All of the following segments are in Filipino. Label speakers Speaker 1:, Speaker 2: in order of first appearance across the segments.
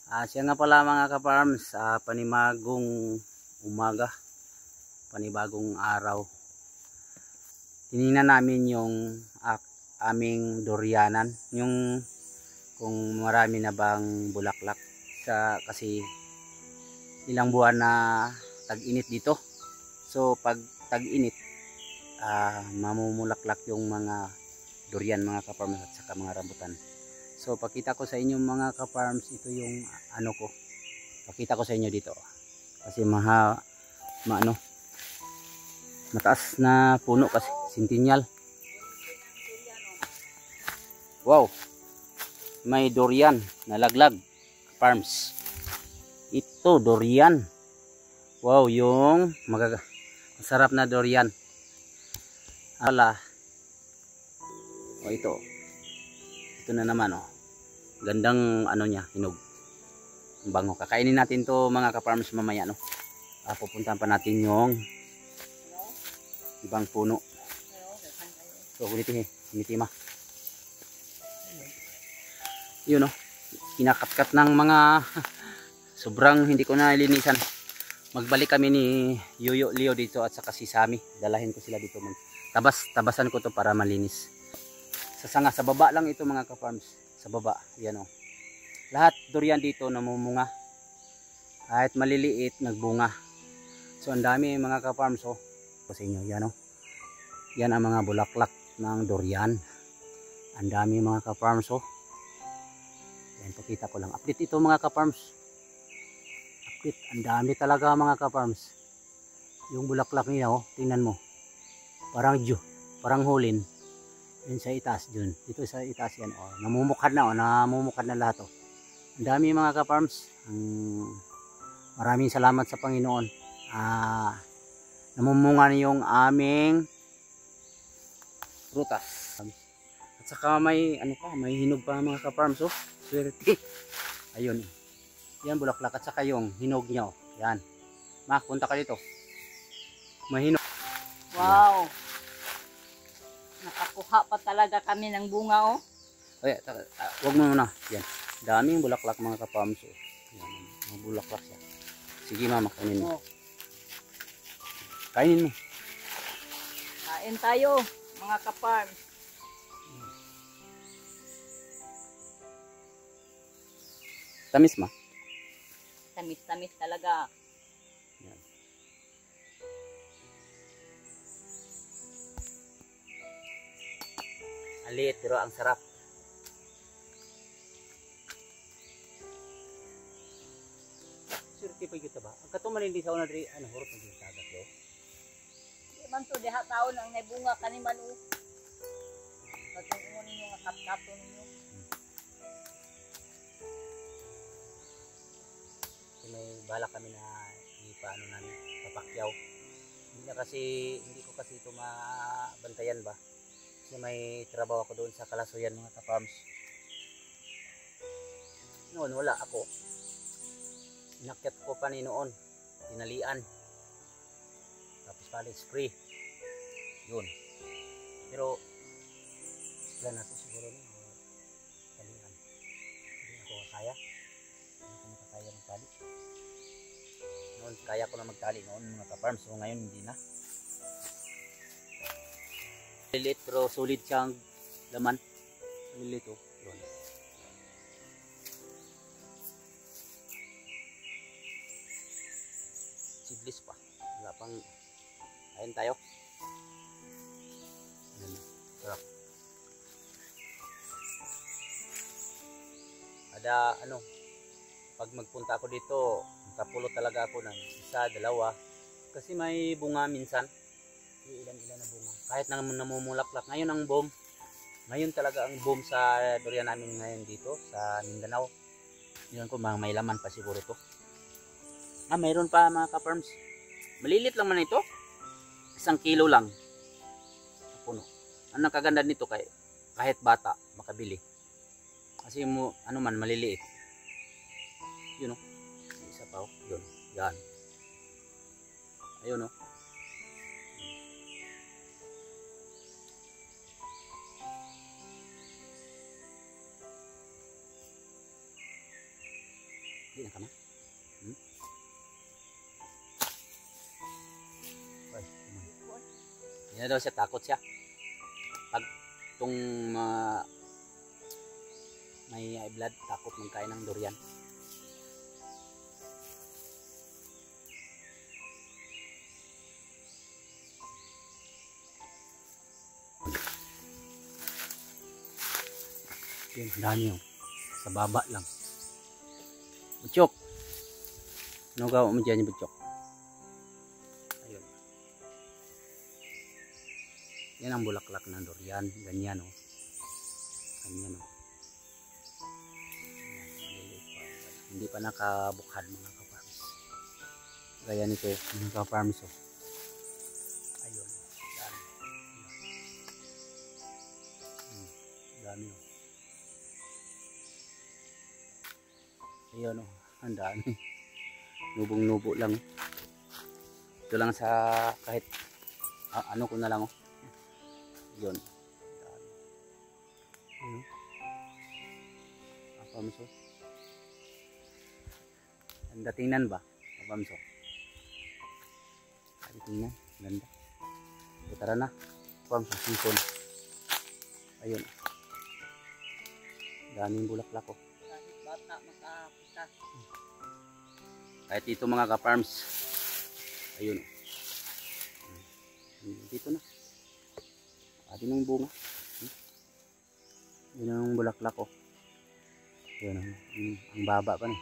Speaker 1: Siya nga pala mga ka-farms, panibagong umaga, panibagong araw. Tinignan namin yung aming durianan, yung kung marami na bang bulaklak kasi ilang buwan na tag-init dito. So pag tag-init, mamumulaklak yung mga durian mga ka-farms at saka mga rambutan. So pakita ko sa inyo mga ka-farms, ito yung ano ko. Pakita ko sa inyo dito. Kasi mataas na puno kasi, centennial. Wow. May durian na laglag, farms. Ito durian. Wow, yung masarap na durian. Ito. Ito na naman Gandang niya, hinog. Ang bango. Kakainin natin to mga ka-farms mamaya pupuntahan pa natin yung ibang puno. So kuniti ma. Yun kinakatkat ng mga sobrang hindi ko na ilinisan. Magbalik kami ni Yuyo Leo dito at saka si Sammy. Dalahin ko sila dito. Tabasan ko to para malinis. Sa baba lang ito mga ka-farms. Sa baba, yan lahat durian dito namumunga. Kahit maliliit, nagbunga. So ang dami mga ka-farms sa inyo, yan yan ang mga bulaklak ng durian. Ang dami mga ka-farms yan, pakita ko lang. Update ito mga ka-farms. Update, ang dami talaga mga ka-farms. Yung bulaklak niya tingnan mo. Parang hulin. Yun sa itaas dun. Dito sa itaas yan namumukad na lahat Ang dami mga ka-farms. Maraming salamat sa Panginoon. Namumunga yung aming prutas. At saka may may hinog pa mga ka-farms swerte. Ayun. Yan bulaklak at saka yung hinog niya Yan. Punta ka dito. May hinog.
Speaker 2: Wow. Nakakuha pa talaga kami ng bunga
Speaker 1: Wag mo muna. Yan. Daming bulaklak mga ka-farms Yan. Mga bulaklak siya. Sige mama, kainin mo. Kainin mo.
Speaker 2: Kain tayo mga ka-farms.
Speaker 1: Tamis ma.
Speaker 2: Tamis talaga.
Speaker 1: Yan. Ang liit pero ang sarap. Surti pa kita ba? Ang katong malindi sa una diri hurot ng tagat do.
Speaker 2: Di man to diha taon ang naibunga kaniman Katong ninyo nga kapkato ninyo.
Speaker 1: May balak kami na namin papakyaw. Hindi ko kasi ito mabantayan ba. Kasi may trabaho ako doon sa Kalasuyan mga ka-farms. Noon wala ako. Inakyat ko pa noon. Tinalian. Tapos pala spray. Yun. Pero wala na ito siguro talian. Hindi ako kaya. Hindi ko makakaya magtali. Noon kaya ko na magtali noon mga ka-farms. So ngayon hindi na. Lilit pero solid siyang laman. Lilit Yun. Siglis pa. Wala pang kain tayo. Sarap. Pag magpunta ako dito, makapulot talaga ako ng isa, dalawa. Kasi may bunga minsan. Ilan-ilan na bunga. Kahit namumulaklak. Ngayon ang boom. Ngayon talaga ang boom sa durian namin ngayon dito sa Mindanao. Yun ko, may laman pa siguro to. Mayroon pa mga ka-farms. Malilit lang man ito. 1 kilo lang. Puno. Ang nakaganda nito kahit bata makabili. Kasi maliliit. Yun isa pa Yun. Yan. Ayun Hindi na ka na. Hindi na daw siya, takot siya. Pag itong may high blood, takot magkain ng durian. Yun, dami yun. Sa baba lang. Butchok. Ano gawa mo dyan yung butchok? Ayun. Yan ang bulaklak ng durian. Ganyan o. Ganyan o. Hindi pa nakabukhan mga ka-farms. Gaya nito mga ka-farms o. Ayun. Dami. Dami o. Ayun o. Ang dami. Nubong-nubo lang. Ito lang sa kahit ano ko na lang o. Yun. Ayun. Kapamso. Ang datingnan ba? Kapamso. Datingnan. Ganda. So, tara na. Kapamso. Season. Ayun. Daming bulaklak o.
Speaker 2: Kahit bata makapitas.
Speaker 1: Kahit dito mga ka-farms. Ayun. Dito na. Pati ng bunga. Yun ang bulaklak oh. Yun ang baba pa na.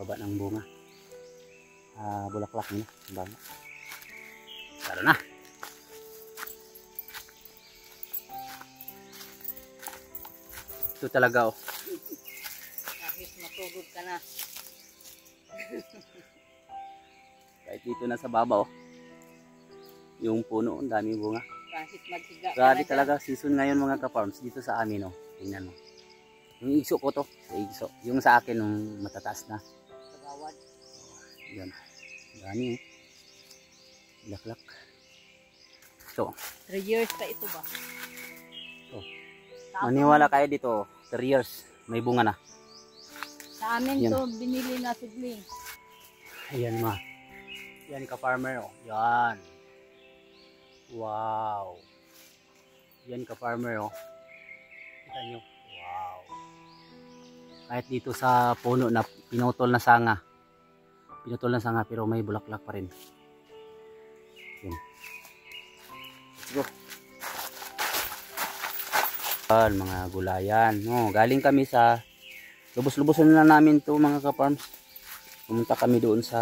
Speaker 1: Baba ng bunga. Bulaklak nila. Ang baba. Tara na. Ito talaga oh.
Speaker 2: Kahit matulog ka na.
Speaker 1: Kahit dito na sa baba oh. Yung puno, ang daming bunga.
Speaker 2: Kahit maghiga ka
Speaker 1: Grabe
Speaker 2: na
Speaker 1: talaga season ngayon mga ka-farms dito sa amin oh. Tingnan mo. Yung igso ko to, sa igso. Yung sa akin nung matataas na.
Speaker 2: sa bawat.
Speaker 1: Yan. Dami oh. Bulaklak. So,
Speaker 2: 3 years pa ito ba?
Speaker 1: oh. Maniwala kayo dito, 3 years may bunga na.
Speaker 2: Sa amin
Speaker 1: Yan.
Speaker 2: to binili na sidling.
Speaker 1: Ayan ma. Yan ka-farmer oh. Yan. Wow. Yan ka-farmer oh. Kita nyo. Wow. Kahit dito sa puno na pinutol na sanga. Pinutol na sanga pero may bulaklak pa rin. Yan. Let's go. Mga gulayan. Oh, galing kami sa lubos-lubosan na namin to mga ka-farms. Pumunta kami doon sa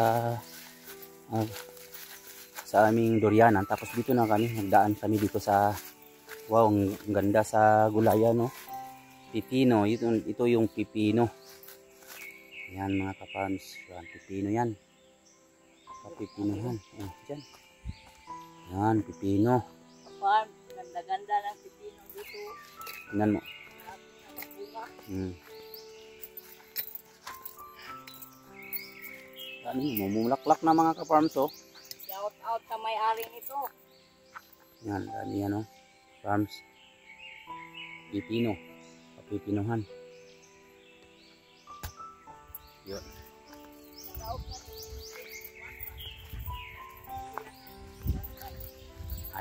Speaker 1: aming durianan. Tapos dito na kami, nagdaan kami dito sa wow, ang ganda sa gulayan no. Pipino, ito yung pipino. Yan mga ka-farms, yan pipino yan. Pipino yan. Oh, dyan. Yan, pipino.
Speaker 2: Farm, ganda-ganda ng pipino dito.
Speaker 1: Tingnan mo.
Speaker 2: Marami na magbunga.
Speaker 1: Mumulaklak na mga ka-farms oh.
Speaker 2: Shout out sa may-ari nito.
Speaker 1: Yan, dami yan oh. Farms. Pipino. Pipinohan. Yun.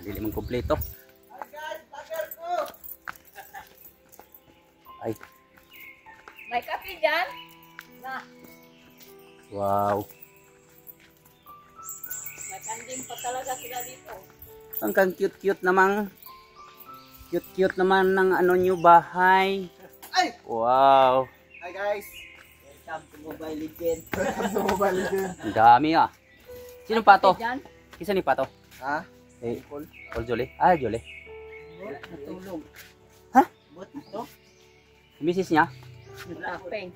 Speaker 1: Dili man kompleto. Ay.
Speaker 2: May kape dyan? Na,
Speaker 1: Wow.
Speaker 2: may kanding pa talaga sila dito.
Speaker 1: Ang kang cute-cute namang cute-cute naman ng ano nyo bahay.
Speaker 3: Ay!
Speaker 1: Wow.
Speaker 3: Hi guys!
Speaker 2: Welcome to Mobile Legend.
Speaker 3: Welcome to Mobile Legend.
Speaker 1: Ang dami ah. Sino pa to?
Speaker 2: Kape dyan?
Speaker 1: Kisa ni Pato?
Speaker 3: Ha?
Speaker 1: Eh, Paul Jolie? Ah, Jolie.
Speaker 2: Natulog.
Speaker 1: Ha?
Speaker 2: But ito?
Speaker 1: Misis niya?
Speaker 2: Kape.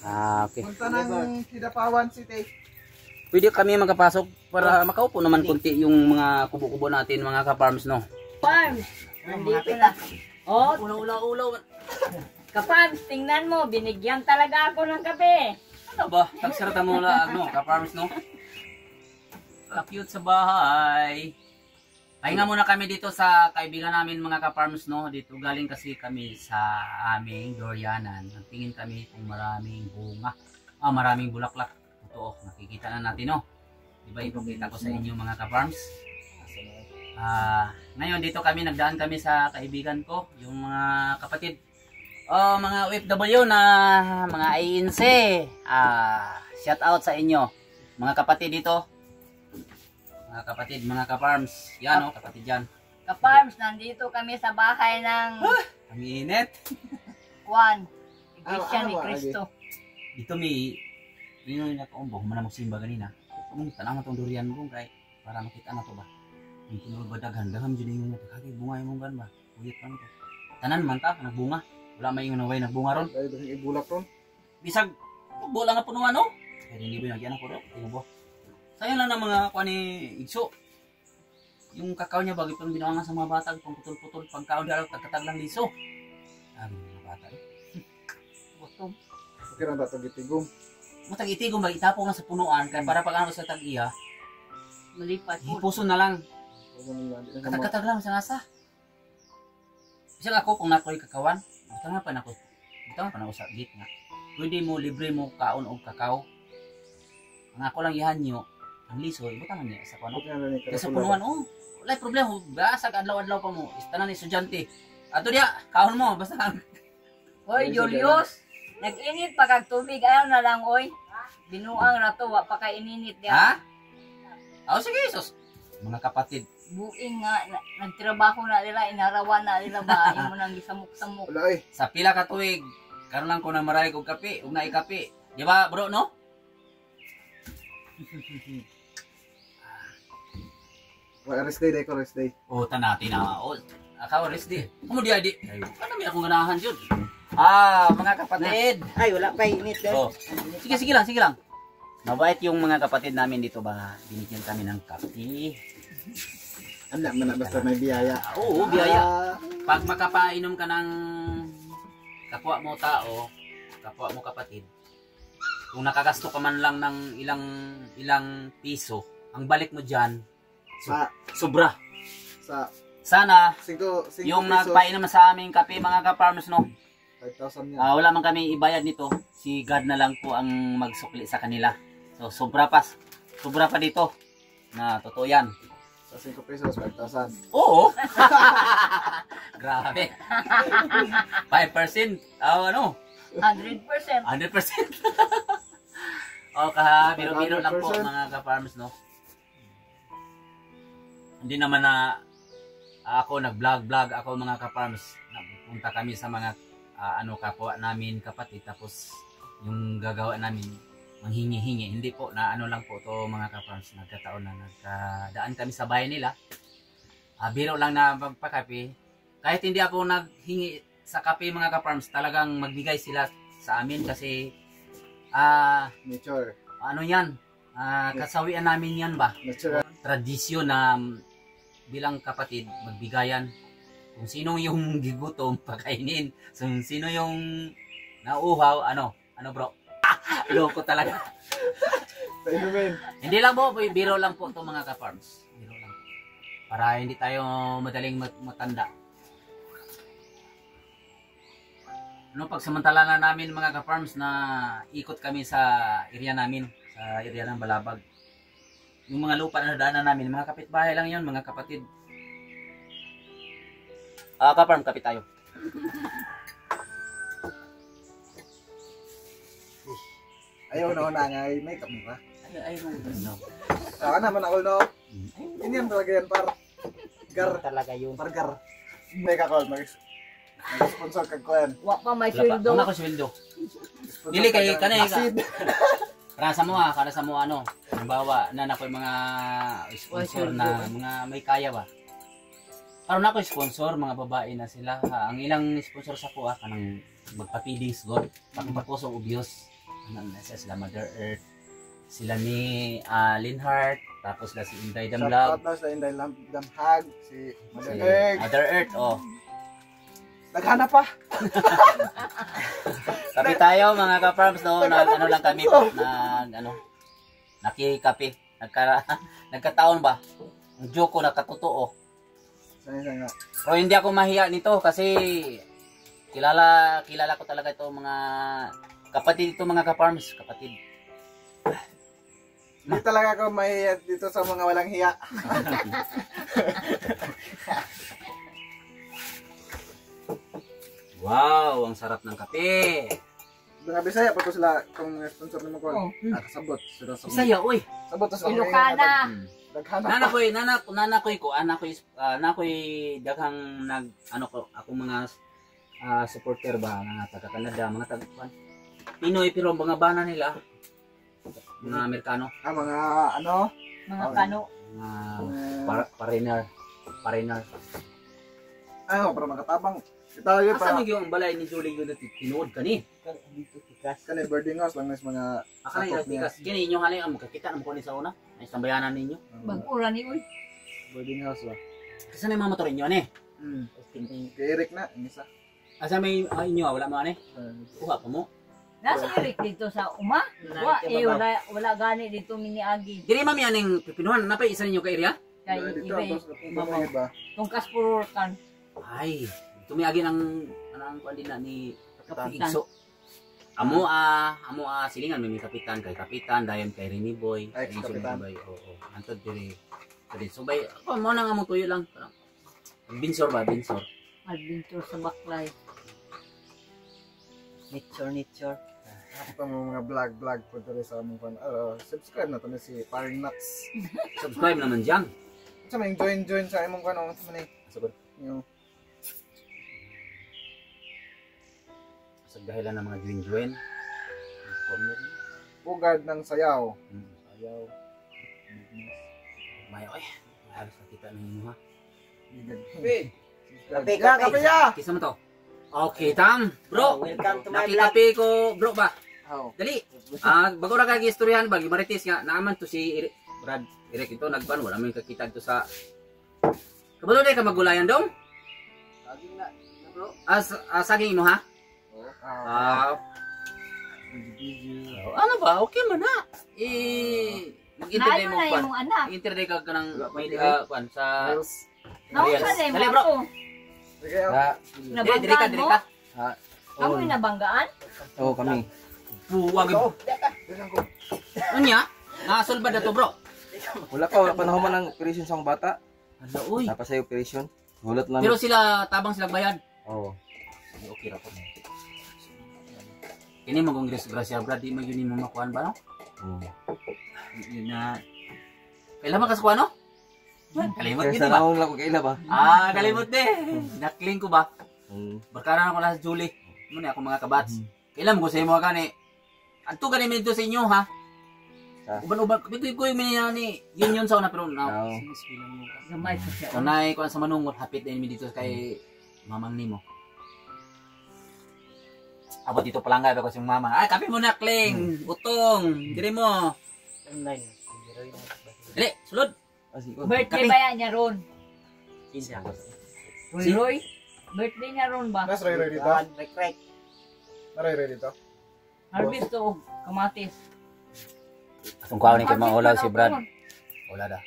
Speaker 1: Ah, okay.
Speaker 3: Punta ng Kidapawan City.
Speaker 1: Pwede kami magkapasok para makaupo naman kunti yung mga kubo-kubo natin mga ka-farms no.
Speaker 2: Farms! Nandito na. Oh, ulaw-ulaw. Ka-farms, tingnan mo, binigyan talaga ako ng kape.
Speaker 1: Ano ba? Tagsarata mo lang no, ka-farms no. Ka-cute sa bahay. Pahinga muna kami dito sa kaibigan namin mga ka-farms no. Dito galing kasi kami sa aming durianan. Nagtingin kami kung maraming bunga. Maraming bulaklak. Totoo, nakikita na natin, no? Diba ipakita ko sa inyo mga ka-farms? Ngayon dito kami, nagdaan kami sa kaibigan ko, yung mga kapatid, mga OFW na mga INC. Shout out sa inyo, mga kapatid dito. Mga kapatid, mga ka-farms. Yan, oh, kapatid yan.
Speaker 2: Ka-farms, nandito kami sa bahay ng
Speaker 1: Ang init.
Speaker 2: Juan, Iglesia
Speaker 3: Ano
Speaker 2: ni
Speaker 3: ba,
Speaker 2: Cristo.
Speaker 1: Dito may yun yung nakaumbong mana magsimba ganina. Kung tanang na tong durian mo kay para makita na to ba. Yung tinul ba daghan daghan jud yung kagay bunga yung gan ba. Uyat pa to. Tanan man ta nagbunga. Wala may naway nagbunga ron.
Speaker 3: Dahil doon ibulak ron.
Speaker 1: Bisag bola nga punuan no. Kaya hindi ba nagyan ako ro. Tingbo. Sayang lang ng mga kuan ni Igso. Yung kakao niya bagay pang binawangan sa mga bata pang putol-putol pangkaon dalaw tagkatag lang liso. Mga bata.
Speaker 2: Gutom.
Speaker 3: Okay lang ba ito gitigom?
Speaker 1: Mutag itigom ba itapon na sa punuan kaya para pag ano sa tag-iya,
Speaker 2: Malipat po.
Speaker 1: ipuso na lang. Katag-katag lang sa nasa. Bisag ako kung nakoy kakawan, butang pa nako. Butang pa nako sa gate nga. Pwede mo libre mo kaon og kakao. Ang ako lang ihanyo, ang liso ibutang niya sa kuno. Kaya sa punuan wala problema, basag adlaw-adlaw pa mo. Istanan ni estudyante. Ato dia, kaon mo basta
Speaker 2: Hoy, Julius. Nag-init pa kag tubig. Ayaw na lang, oy. Binuang rato, wa pa kay ininit
Speaker 1: ha?
Speaker 2: diya.
Speaker 1: Sige, sus. Mga kapatid,
Speaker 2: Buing nga, nagtrabaho na nila, inarawan na nila ba? Ayaw mo nang isamok-samok.
Speaker 3: Wala eh.
Speaker 1: sa pila ka tuig, karon lang ko na maray og kape, ug naay kape. Di ba, bro, no?
Speaker 3: Wala rest day, day ko rest day.
Speaker 1: Tanati na. Akaw rest di. Kumo di adi. Ano mi akong ganahan jud. Mga kapatid.
Speaker 2: Ay, wala pa init
Speaker 1: Oh. Sige lang. Mabait yung mga kapatid namin dito ba. Binigyan kami ng kape.
Speaker 3: Anda man na basta may biyaya.
Speaker 1: Oo, biyaya. Pag makapainom ka ng kapwa mo tao, kapwa mo kapatid, kung nakagasto ka man lang ng ilang piso, ang balik mo dyan, sobra. Sana,
Speaker 3: 5
Speaker 1: yung
Speaker 3: pesos,
Speaker 1: nagpainom sa aming kape mga ka-farmers, no?
Speaker 3: 5,000 yan.
Speaker 1: Wala man kami ibayad nito. Si God na lang po ang magsukli sa kanila. So, sobra pa dito. Na, totoo yan.
Speaker 3: Sa 5 pesos, 5,000.
Speaker 1: Oo. Grabe. 5%. Ano?
Speaker 2: 100%.
Speaker 1: 100%. Biro-biro lang po
Speaker 3: 100%.
Speaker 1: mga ka-farmers, no? Hindi naman na ako nag-vlog ako mga ka-farmers. Punta kami sa mga kapwa namin kapatid, tapos yung gagawa namin manghingi-hingi. Hindi po na lang po to mga ka-farms. Nagkataon na nagkadaan kami sa bahay nila. Biro lang na magpakape. Kahit hindi ako naghingi sa kape mga ka-farms, talagang magbigay sila sa amin kasi
Speaker 3: Nature.
Speaker 1: ano yan, kasawian namin yan ba?
Speaker 3: Natural.
Speaker 1: Tradisyon na bilang kapatid magbigayan. Kung sino yung gigutom, pakainin. So, sino yung nauuhaw, ano bro? Loko talaga.
Speaker 3: Sa inumin.
Speaker 1: Hindi lang po, biro lang po itong mga ka-farms. Biro lang. Para hindi tayo madaling matanda. Pagsamantala na namin mga ka-farms na ikot kami sa area namin, sa area ng Balabag. Yung mga lupa na nadaanan namin, mga kapitbahay lang yun, mga kapatid. Ka-farm, kapit tayo.
Speaker 3: Ayaw na nga, may kamera.
Speaker 1: Ay, no.
Speaker 3: Naman ako, no? Hindi yan talaga yan, par. Gar.
Speaker 2: Talaga yun.
Speaker 3: Pargar. May kakol, mag-sponsor kag ko yan.
Speaker 2: Wa pa may
Speaker 1: Wala
Speaker 2: sweldo.
Speaker 1: ko sweldo. Dili kay kanay ka.
Speaker 3: Asid.
Speaker 1: Para sa mo ano, halimbawa na nakoy mga sponsor na mga may kaya ba. Karon ako sponsor mga babae na sila. Ang ilang sponsor sa ko kanang magpapidis god, pagpakusog ubyos. Sila Mother Earth, sila ni Linhart, tapos si Inday Damlag.
Speaker 3: Shout out sa Inday Damhag, si Mother
Speaker 1: Si
Speaker 3: Earth.
Speaker 1: Mother Earth,
Speaker 3: Naghanap pa.
Speaker 1: Kape tayo mga ka-farms, no? Ano lang kami po, nakikape. Nagkataon ba? Ang joke ko nakatotoo.
Speaker 3: Sayang nga.
Speaker 1: Pero hindi ako mahiya nito kasi kilala ko talaga ito mga Kapatid ito mga ka-farms, kapatid.
Speaker 3: Hindi talaga ako mahiya dito sa mga walang hiya.
Speaker 1: Wow, ang sarap ng kape.
Speaker 3: Mga Bisaya pa to sila kung sponsor nimo ko.
Speaker 2: Oh.
Speaker 3: Kasabot sila sa
Speaker 1: Bisaya, uy.
Speaker 3: sabot to sa
Speaker 2: Ilocana.
Speaker 3: Daghana.
Speaker 1: Nanakoy daghang ako mga supporter ba nga taga Canada, mga taga Pinoy pero mga bana nila mga Amerikano,
Speaker 3: Mga ano?
Speaker 2: Mga kano.
Speaker 1: mga foreigner.
Speaker 3: Ano para makatabang. Kita yun
Speaker 1: Asa
Speaker 3: para
Speaker 1: mo yung balay ni Julie yun tinuod kani?
Speaker 3: kanay boarding house lang mas mga
Speaker 1: Akala yung tikas. Kini inyo halay ang makakita mo ko ni sa una. Ay sambayanan ninyo.
Speaker 2: Bagura ni uy.
Speaker 3: boarding house ba.
Speaker 1: Kasi may mga motor inyo ani.
Speaker 3: Kay Eric na, ang isa.
Speaker 1: Asa may inyo wala mo ani? Kuha pa mo.
Speaker 2: Nasa Eric dito sa uma. Wala gani dito miniagi.
Speaker 1: Diri mami aning pipinuhan napay isa ninyo ka area?
Speaker 2: Kay
Speaker 3: Dito
Speaker 2: iba
Speaker 3: ang ba?
Speaker 2: tungkas pururkan.
Speaker 1: Ay, tumiagi ng anang kuan din na ni
Speaker 2: Kapitan.
Speaker 1: Igso. Amo silingan may kapitan kay kapitan dayon kay Rini Boy.
Speaker 3: Ay, kapitan.
Speaker 1: Oo. Antod diri. So bay ako mo na nga mo tuyo lang. Binsor.
Speaker 2: Adventure sa baklay.
Speaker 4: Nature.
Speaker 3: Ito mga vlog po dito sa among fan. Subscribe na to na si Paring Nuts.
Speaker 1: Subscribe naman diyan.
Speaker 3: Sa may join sa imong kanong sa manay.
Speaker 1: Sabar.
Speaker 3: Yung
Speaker 1: Sa dahilan ng mga juin.
Speaker 3: bugad ng sayaw.
Speaker 1: Ayaw. May oy. Halos nakita ninyo ha.
Speaker 4: Kape,
Speaker 3: Ya, kape ya.
Speaker 1: Kisa mo to. Okay, Tam. Bro,
Speaker 4: Welcome to my vlog.
Speaker 1: nakikape ko, bro ba?
Speaker 3: Oh.
Speaker 1: Dali. Bago ra kag istoryahan bagi marites nga naaman to si Brad Eric ito nagban wala man kakita to sa Kabalo day ka magulayan dong?
Speaker 4: Saging na, bro.
Speaker 1: Saging mo ha? Ano ba? Okay man na. Mag-interday
Speaker 2: Naano
Speaker 1: mo
Speaker 2: na
Speaker 1: kwan.
Speaker 2: yung anak.
Speaker 1: Mag-interday ka kanang may kwan sa
Speaker 2: Nausa na yung
Speaker 1: Dali,
Speaker 2: mga
Speaker 1: bro.
Speaker 2: to.
Speaker 3: Sige, oh.
Speaker 1: Diri ka,
Speaker 2: Nabanggaan
Speaker 1: diri
Speaker 2: mo?
Speaker 1: ka.
Speaker 2: Kamoy nabanggaan?
Speaker 4: Oo, kami.
Speaker 1: Buwag.
Speaker 3: Diyan ko.
Speaker 1: Unya, nasulba na to, bro.
Speaker 4: Wala pa nahuman ng operation sa akong bata.
Speaker 1: Hala, uy.
Speaker 4: Tapos sa operation. Gulat lang.
Speaker 1: Pero sila tabang sila bayad.
Speaker 4: Oo.
Speaker 1: Okay ra po. Kini magong grasya Brad, di mo yun mo makuan ba no? Yun na. Kailan makasakuha no? Kalimot
Speaker 4: Kaya
Speaker 1: gito
Speaker 4: sa
Speaker 1: ba?
Speaker 4: naong lang ko kaila ba?
Speaker 1: Kalimot din. Nakling ko ba?
Speaker 4: Mm.
Speaker 1: Barkara na ko na sa Julie. Muna ako mga kabats. Kailan mo ko sa imo gani? Adto gani mi dito sa inyo ha? Uban-uban, ko yung ni yun sa una pero na.
Speaker 4: Oo.
Speaker 2: Gamay pa siya.
Speaker 1: Kanay ko sa manungot hapit din mi dito kay mamang nimo. Abot dito palangga ba ko si mama. Ay, kape mo na, Kling. Utong. Diri mo. Dali, sulod.
Speaker 4: Sige.
Speaker 2: Birthday
Speaker 1: Kape.
Speaker 2: ba yan niya ron?
Speaker 1: Si
Speaker 2: Roy? Birthday niya ron ba?
Speaker 3: Nas Roy dito. Roy dito.
Speaker 2: Harvest o kamatis.
Speaker 1: Atong kaon ni kay maulaw si Brad. Wala da.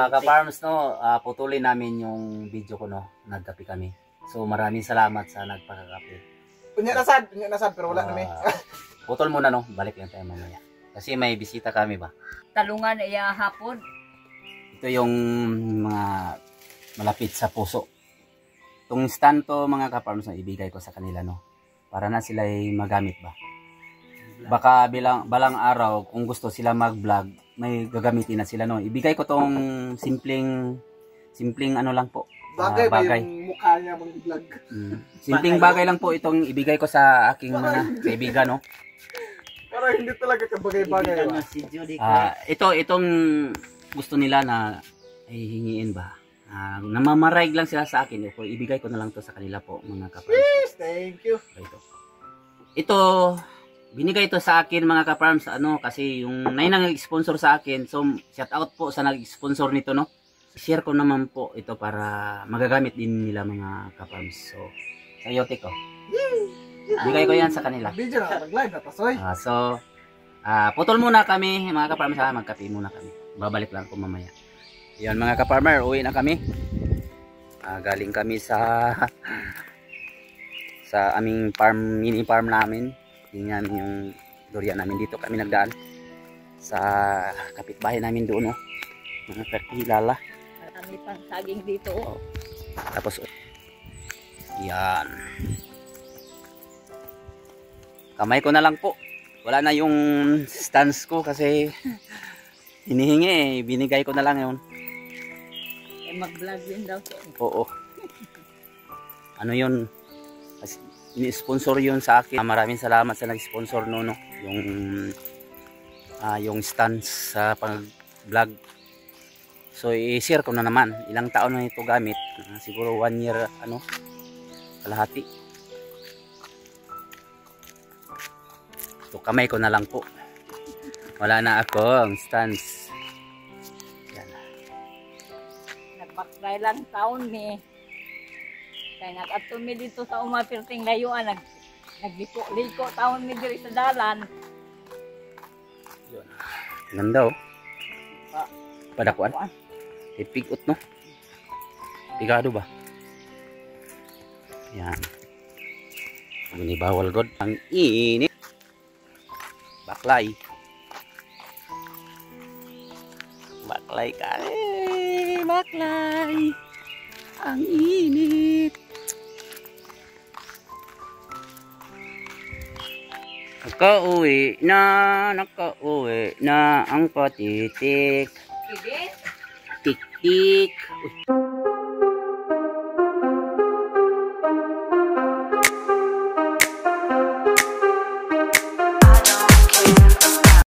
Speaker 1: Ka-farms no, putulin namin yung video ko no. Nagkape kami. So maraming salamat sa nagpakakape.
Speaker 3: Unya nasad pero wala na may.
Speaker 1: Putol muna no, balik lang tayo mamaya. Kasi may bisita kami ba.
Speaker 2: Talungan iya hapon.
Speaker 1: Ito yung mga malapit sa puso. Itong stand to mga ka-farms na ibigay ko sa kanila no. Para na sila ay magamit ba. Baka balang araw kung gusto sila mag-vlog, may gagamitin na sila no. Ibigay ko tong simpleng ano lang po.
Speaker 3: Bagay ba
Speaker 1: bagay.
Speaker 3: yung mukha niya mang vlog?
Speaker 1: Simpleng bagay lang po itong ibigay ko sa aking mga kaibigan no.
Speaker 3: Pero hindi talaga kabagay-bagay ba?
Speaker 4: Si Judy.
Speaker 1: Itong gusto nila na ay hingiin ba. Namamaraig lang sila sa akin. Ibigay ko na lang to sa kanila po mga ka-farms.
Speaker 3: Yes, thank you.
Speaker 1: Ito binigay ito sa akin mga ka-farms kasi yung nang nag-sponsor sa akin. So shout out po sa nag-sponsor nito no. Share ko naman po ito para magagamit din nila mga ka-farms. So sa yote ko. Bigay ko yan sa kanila.
Speaker 3: Video na nag-live na tasoy.
Speaker 1: Putol muna kami mga ka-farmers magkape muna kami. Babalik lang ko mamaya. Yan mga ka-farmer, uwi na kami. Galing kami sa aming farm, mini farm namin Tingnan namin yung durian namin. Dito kami nagdaan sa kapitbahay namin doon, oh. Mga kakilala.
Speaker 2: Marami pang saging dito. Oh.
Speaker 1: Tapos, yan. Kamay ko na lang po. Wala na yung stance ko kasi hinihingi eh. Binigay ko na lang yun.
Speaker 2: Eh, mag-vlog din daw siya.
Speaker 1: Oo. Ano yun? Ni-sponsor yun sa akin. Maraming salamat sa nag-sponsor no. Yung stance sa pag-vlog. So i-share ko na naman. Ilang taon na ito gamit. Siguro 1 year kalahati. So kamay ko na lang po. Wala na akong stance. Yan.
Speaker 2: Nagbakbay lang taon mi. Kaya nag-ato mi dito sa umapirting layuan. Nagliko-liko taon mi diri sa dalan.
Speaker 1: Yun. Ganda oh.
Speaker 2: Pa-
Speaker 1: Padakuan. Ipigot no. Pigado ba? Yan. Ini bawal god. Ang init. Baklay. Baklay ka. Baklay. Ang init. Nakauwi na ang patitik.
Speaker 2: Ibig?
Speaker 1: Tik-tik. Uy.